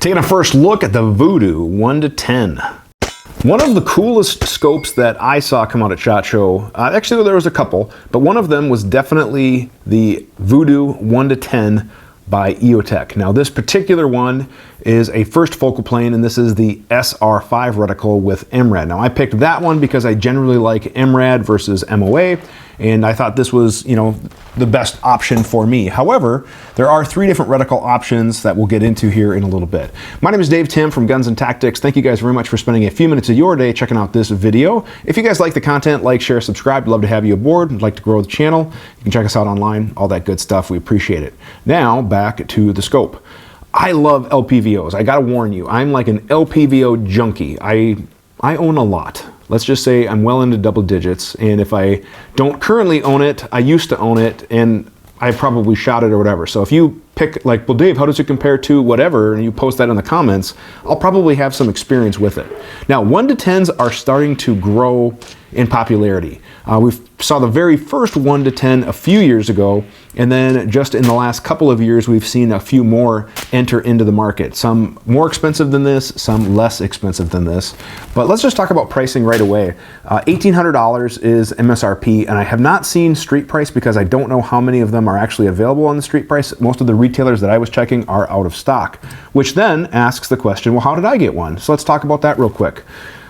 Taking a first look at the Vudu 1 to 10. One of the coolest scopes that I saw come out at SHOT Show, actually there was a couple, but one of them was definitely the Vudu 1 to 10 by EOTECH. Now this particular one is a first focal plane, and this is the SR5 reticle with MRAD. Now I picked that one because I generally like MRAD versus MOA, and I thought this was, you know, the best option for me. However, there are 3 different reticle options that we'll get into here in a little bit. My name is Dave Tim from Guns and Tactics. Thank you guys very much for spending a few minutes of your day checking out this video. If you guys like the content, like, share, subscribe. I'd love to have you aboard. I'd like to grow the channel. You can check us out online, all that good stuff. We appreciate it. Now, back to the scope. I love LPVOs. I gotta warn you, I'm like an LPVO junkie. I own a lot. Let's just say I'm well into double digits, and if I don't currently own it, I used to own it, and I probably shot it or whatever. So if you pick like, well Dave, how does it compare to whatever, and you post that in the comments, I'll probably have some experience with it. Now 1 to 10s are starting to grow in popularity. We saw the very first 1 to 10 a few years ago, and then just in the last couple of years we've seen a few more enter into the market. Some more expensive than this, some less expensive than this. But let's just talk about pricing right away. $1,800 is MSRP, and I have not seen street price because I don't know how many of them are actually available on the street price. Most of the retailers that I was checking are out of stock, which then asks the question, well, how did I get one? So let's talk about that real quick.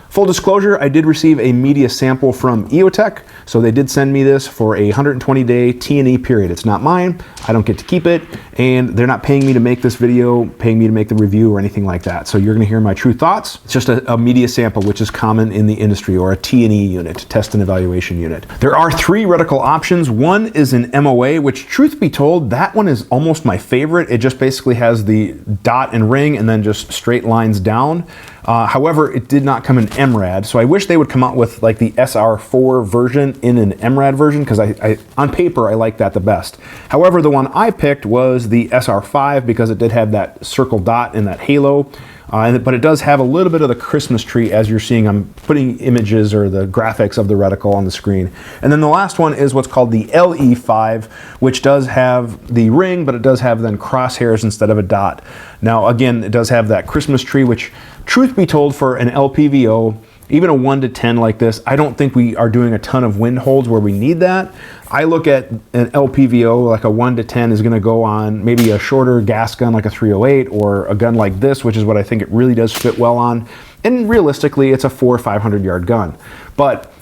Full disclosure, I did receive a media sample from EOTECH, so they did send me this for a 120-day T&E period. It's not mine, I don't get to keep it, and they're not paying me to make this video, paying me to make the review or anything like that. So you're gonna hear my true thoughts. It's just a media sample, which is common in the industry, or a T&E unit, test and evaluation unit. There are 3 reticle options. One is an MOA, which truth be told, that one is almost my favorite. It just basically has the dot and ring and then just straight lines down. However, it did not come in MRAD, so I wish they would come out with like the SR4 version in an MRAD version, because I on paper I like that the best. However, the one I picked was the SR5 because it did have that circle dot and that halo. But it does have a little bit of the Christmas tree, as you're seeing. I'm putting images or the graphics of the reticle on the screen. And then the last one is what's called the LE5, which does have the ring, but it does have then crosshairs instead of a dot. Now, again, it does have that Christmas tree, which, truth be told, for an LPVO, even a 1 to 10 like this, I don't think we are doing a ton of wind holds where we need that. I look at an LPVO, like a 1 to 10 is gonna go on maybe a shorter gas gun like a 308, or a gun like this, which is what I think it really does fit well on. And realistically, it's a 400 or 500 yard gun. But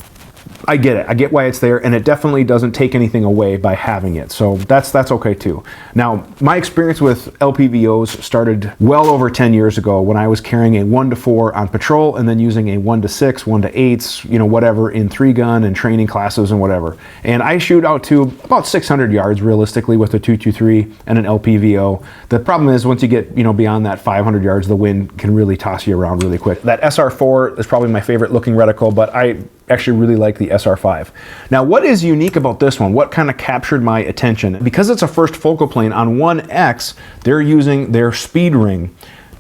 I get it. I get why it's there, and it definitely doesn't take anything away by having it. So that's okay too. Now, my experience with LPVOs started well over 10 years ago when I was carrying a 1 to 4 on patrol, and then using a 1 to 6, 1 to 8s, you know, whatever, in 3-gun and training classes and whatever. And I shoot out to about 600 yards realistically with a 223 and an LPVO. The problem is once you get, you know, beyond that 500 yards, the wind can really toss you around really quick. That SR4 is probably my favorite looking reticle, but I actually really like the SR5. Now, what is unique about this one? What kind of captured my attention? Because it's a first focal plane on 1X, they're using their speed ring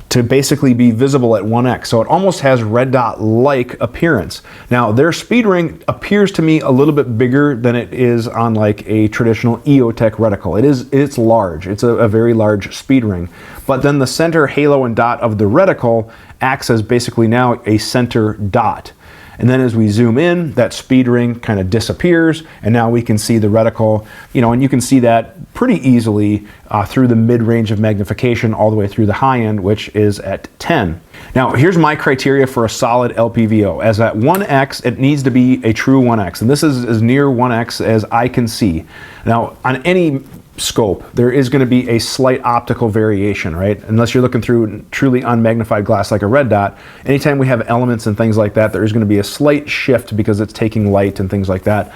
to basically be visible at 1X. So it almost has red dot-like appearance. Now, their speed ring appears to me a little bit bigger than it is on like a traditional EOTECH reticle. It's large. It's a very large speed ring. But then the center halo and dot of the reticle acts as basically now a center dot. And then as we zoom in, that speed ring kind of disappears, and now we can see the reticle, you know, and you can see that pretty easily through the mid-range of magnification all the way through the high end, which is at 10. Now, here's my criteria for a solid LPVO. As at 1X, it needs to be a true 1X, and this is as near 1X as I can see. Now, on any scope, there is going to be a slight optical variation, right? Unless you're looking through truly unmagnified glass like a red dot, anytime we have elements and things like that, there is going to be a slight shift because it's taking light and things like that.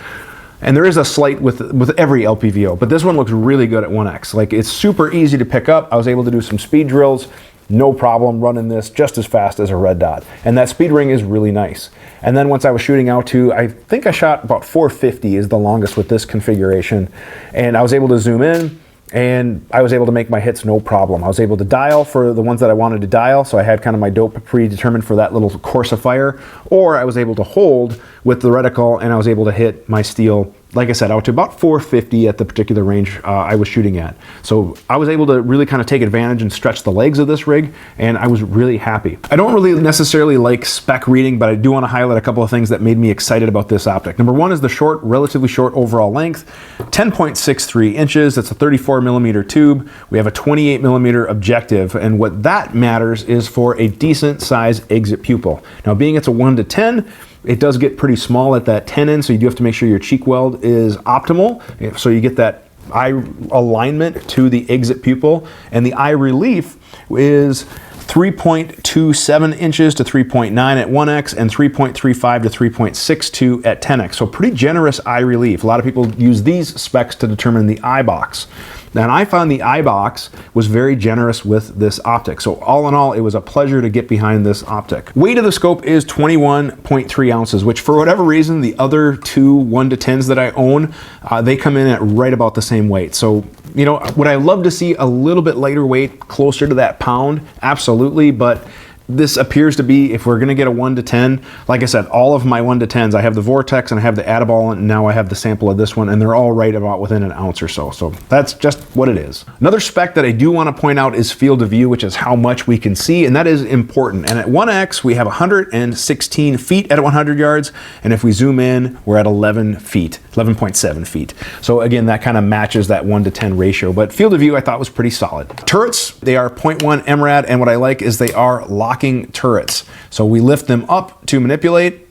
And there is a slight with every LPVO, but this one looks really good at 1X. Like, it's super easy to pick up. I was able to do some speed drills, no problem running this just as fast as a red dot. And that speed ring is really nice. And then once I was shooting out to, I think I shot about 450 is the longest with this configuration. And I was able to zoom in, and I was able to make my hits no problem. I was able to dial for the ones that I wanted to dial, so I had kind of my dope predetermined for that little course of fire, or I was able to hold with the reticle, and I was able to hit my steel like I said, out to about 450 at the particular range I was shooting at. So I was able to really kind of take advantage and stretch the legs of this rig, and I was really happy. I don't really necessarily like spec reading, but I do want to highlight a couple of things that made me excited about this optic. Number one is the short, relatively short overall length, 10.63 inches. That's a 34 millimeter tube. We have a 28 millimeter objective, and what that matters is for a decent size exit pupil. Now, being it's a 1:10, it does get pretty small at that 10 end, so you do have to make sure your cheek weld is optimal, so you get that eye alignment to the exit pupil. And the eye relief is 3.27 inches to 3.9 at 1x and 3.35 to 3.62 at 10x. So pretty generous eye relief. A lot of people use these specs to determine the eye box. And I found the eye box was very generous with this optic. So all in all, it was a pleasure to get behind this optic. Weight of the scope is 21.3 ounces, which for whatever reason, the other two 1-10s that I own, they come in at right about the same weight. So, you know, would I love to see a little bit lighter weight, closer to that pound? Absolutely, but this appears to be, if we're gonna get a 1-10, like I said, all of my 1-10s, I have the Vortex and I have the Adaball, and now I have the sample of this one, and they're all right about within an ounce or so. So that's just what it is. Another spec that I do wanna point out is field of view, which is how much we can see, and that is important. And at 1x, we have 116 feet at 100 yards, and if we zoom in, we're at 11 feet, 11.7 feet. So again, that kind of matches that 1-10 ratio, but field of view I thought was pretty solid. Turrets, they are 0.1 MRAD, and what I like is they are locking turrets. So we lift them up to manipulate.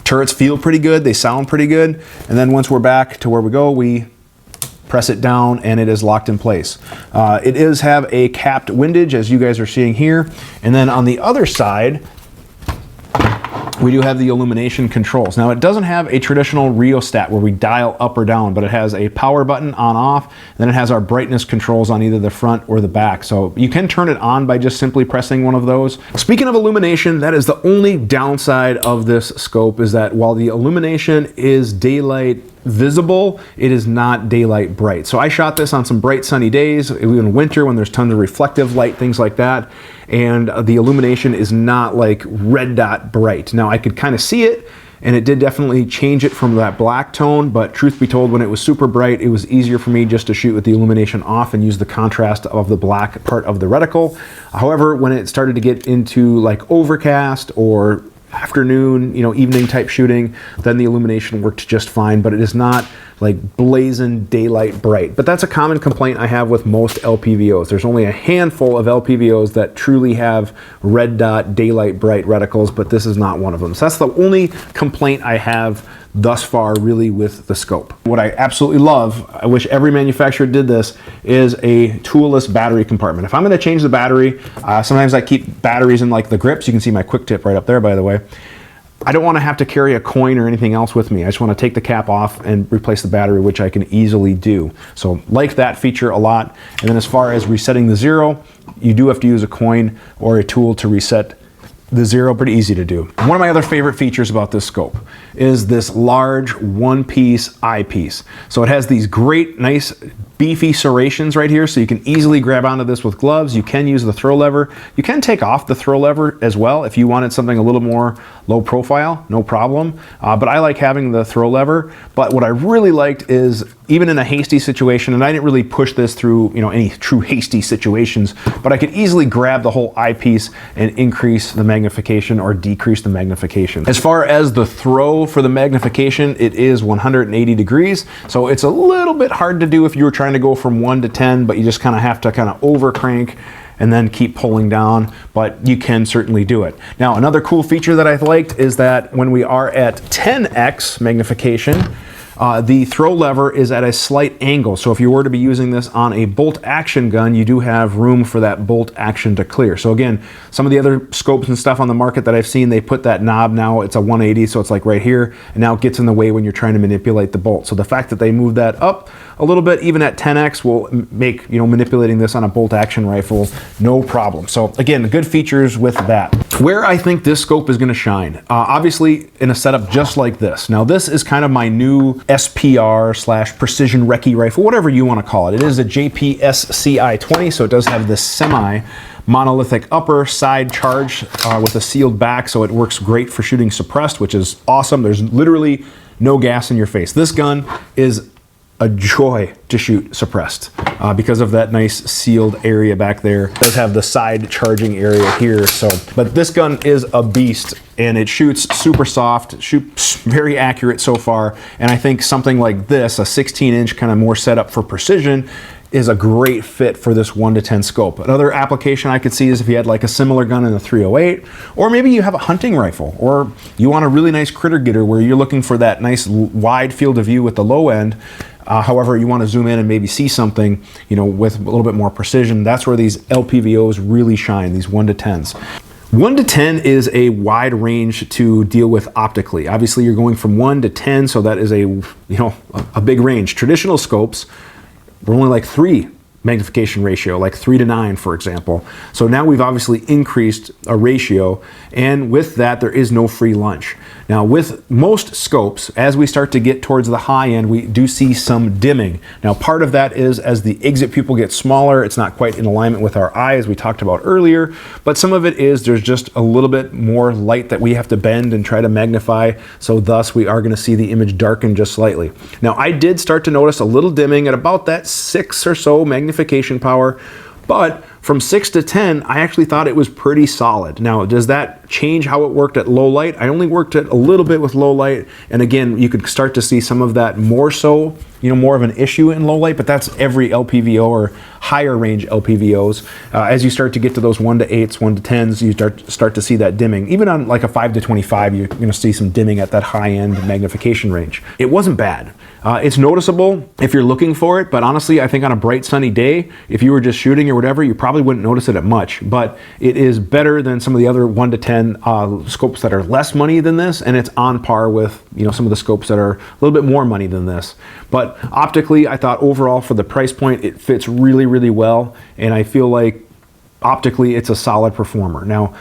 Turrets feel pretty good, they sound pretty good, and then once we're back to where we go, we press it down and it is locked in place. It is have a capped windage, as you guys are seeing here, and then on the other side, we do have the Illumination Controls. Now, it doesn't have a traditional rheostat where we dial up or down, but it has a power button on off, and then it has our brightness controls on either the front or the back. So you can turn it on by just simply pressing one of those. Speaking of illumination, that is the only downside of this scope, is that while the illumination is daylight visible, it is not daylight bright. So I shot this on some bright sunny days, even winter when there's tons of reflective light, things like that, and the illumination is not like red dot bright. Now I could kind of see it, and it did definitely change it from that black tone, but truth be told, when it was super bright, it was easier for me just to shoot with the illumination off and use the contrast of the black part of the reticle. However, when it started to get into like overcast or afternoon, you know, evening type shooting, then the illumination worked just fine, but it is not like blazing daylight bright. But that's a common complaint I have with most LPVOs. There's only a handful of LPVOs that truly have red dot daylight bright reticles, but this is not one of them. So that's the only complaint I have thus far really with the scope. What I absolutely love, I wish every manufacturer did this, is a toolless battery compartment. If I'm gonna change the battery, sometimes I keep batteries in like the grips. You can see my quick tip right up there, by the way. I don't wanna have to carry a coin or anything else with me. I just wanna take the cap off and replace the battery, which I can easily do. So like that feature a lot. And then as far as resetting the zero, you do have to use a coin or a tool to reset the zero, pretty easy to do. One of my other favorite features about this scope is this large one-piece eyepiece. So it has these great, nice, beefy serrations right here, so you can easily grab onto this with gloves. You can use the throw lever. You can take off the throw lever as well if you wanted something a little more low profile, no problem. But I like having the throw lever. But what I really liked is, even in a hasty situation, and I didn't really push this through, you know, any true hasty situations, but I could easily grab the whole eyepiece and increase the magnification or decrease the magnification. As far as the throw for the magnification, it is 180 degrees. So it's a little bit hard to do if you were trying to go from 1 to 10, but you just kind of have to kind of over crank and then keep pulling down, but you can certainly do it. Now, another cool feature that I liked is that when we are at 10x magnification, the throw lever is at a slight angle. So if you were to be using this on a bolt action gun, you do have room for that bolt action to clear. So again, some of the other scopes and stuff on the market that I've seen, they put that knob now, it's a 180, so it's like right here, and now it gets in the way when you're trying to manipulate the bolt. So the fact that they moved that up a little bit, even at 10x, will make, you know, manipulating this on a bolt action rifle no problem. So again, good features with that. Where I think this scope is gonna shine, obviously in a setup just like this. Now this is kind of my new SPR / precision recce rifle, whatever you want to call it. It is a JPSCI 20, so it does have this semi, monolithic upper side charge with a sealed back, so it works great for shooting suppressed, which is awesome. There's literally no gas in your face. This gun is a joy to shoot suppressed because of that nice sealed area back there. It does have the side charging area here, so, but this gun is a beast and it shoots super soft, shoots very accurate so far, and I think something like this, a 16-inch kind of more set up for precision, is a great fit for this 1-10 scope. Another application I could see is if you had like a similar gun in a 308, or maybe you have a hunting rifle, or you want a really nice critter getter where you're looking for that nice wide field of view with the low end. However, you want to zoom in and maybe see something, you know, with a little bit more precision. That's where these LPVOs really shine, these 1-10s. 1-10 is a wide range to deal with optically. Obviously, you're going from 1 to 10, so that is a big range. Traditional scopes, we're only like 3 magnification ratio, like 3 to 9, for example. So now we've obviously increased a ratio, and with that, there is no free lunch. Now, with most scopes, as we start to get towards the high end, we do see some dimming. Now, part of that is as the exit pupil gets smaller, it's not quite in alignment with our eye, as we talked about earlier, but some of it is there's just a little bit more light that we have to bend and try to magnify, so thus we are going to see the image darken just slightly. Now, I did start to notice a little dimming at about that 6 or so magnification power, but from 6 to 10, I actually thought it was pretty solid. Now, does that change how it worked at low light? I only worked it a little bit with low light, and again, you could start to see some of that more so, you know, more of an issue in low light, but that's every LPVO or higher range LPVOs. As you start to get to those 1 to 8s, 1 to 10s, you start to see that dimming. Even on like a 5 to 25, you're going to see some dimming at that high end magnification range. It wasn't bad. It's noticeable if you're looking for it, but honestly, I think on a bright sunny day, if you were just shooting or whatever, you probably wouldn't notice it at much, but it is better than some of the other 1 to 10 scopes that are less money than this, and it's on par with, you know, some of the scopes that are a little bit more money than this. But optically, I thought overall for the price point, it fits really, really well, and I feel like optically it's a solid performer. Now,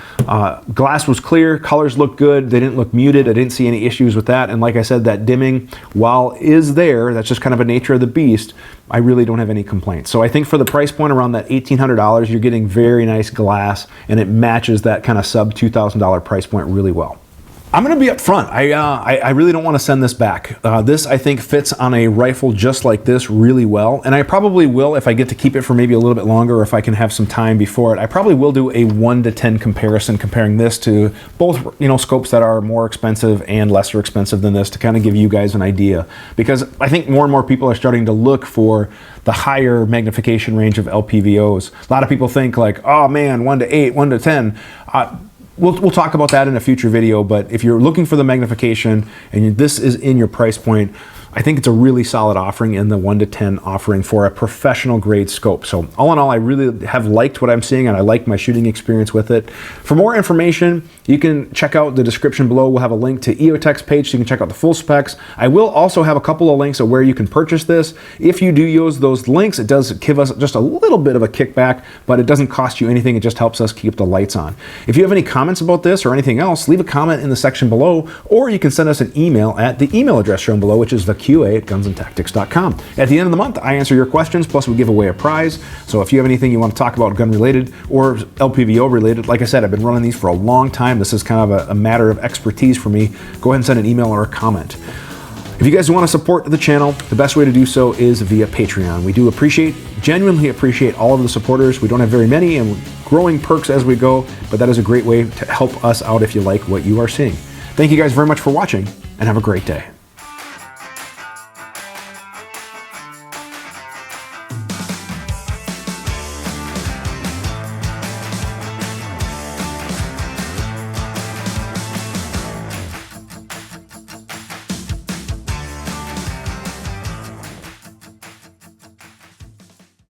glass was clear, colors looked good, they didn't look muted, I didn't see any issues with that, and like I said, that dimming, while is there, that's just kind of a nature of the beast, I really don't have any complaints. So I think for the price point around that $1,800, you're getting very nice glass, and it matches that kind of sub $2,000 price point really well. I'm going to be up front. I really don't want to send this back. This, I think, fits on a rifle just like this really well, and I probably will, if I get to keep it for maybe a little bit longer, or if I can have some time before it, I probably will do a 1 to 10 comparison, comparing this to both, you know, scopes that are more expensive and lesser expensive than this, to kind of give you guys an idea, because I think more and more people are starting to look for the higher magnification range of LPVOs. A lot of people think like, oh man, 1 to 8, 1 to 10. We'll talk about that in a future video, but if you're looking for the magnification and this is in your price point, I think it's a really solid offering in the 1 to 10 offering for a professional grade scope. So all in all, I really have liked what I'm seeing, and I like my shooting experience with it. For more information, you can check out the description below. We'll have a link to EOTECH's page so you can check out the full specs. I will also have a couple of links of where you can purchase this. If you do use those links, it does give us just a little bit of a kickback, but it doesn't cost you anything. It just helps us keep the lights on. If you have any comments about this or anything else, leave a comment in the section below, or you can send us an email at the email address shown below, which is theqa@gunsandtactics.com. At the end of the month, I answer your questions, plus we give away a prize. So if you have anything you want to talk about gun related or LPVO related, like I said, I've been running these for a long time. This is kind of a matter of expertise for me. Go ahead and send an email or a comment. If you guys want to support the channel, the best way to do so is via Patreon. We do genuinely appreciate all of the supporters. We don't have very many, and we're growing perks as we go, but that is a great way to help us out if you like what you are seeing. Thank you guys very much for watching, and have a great day.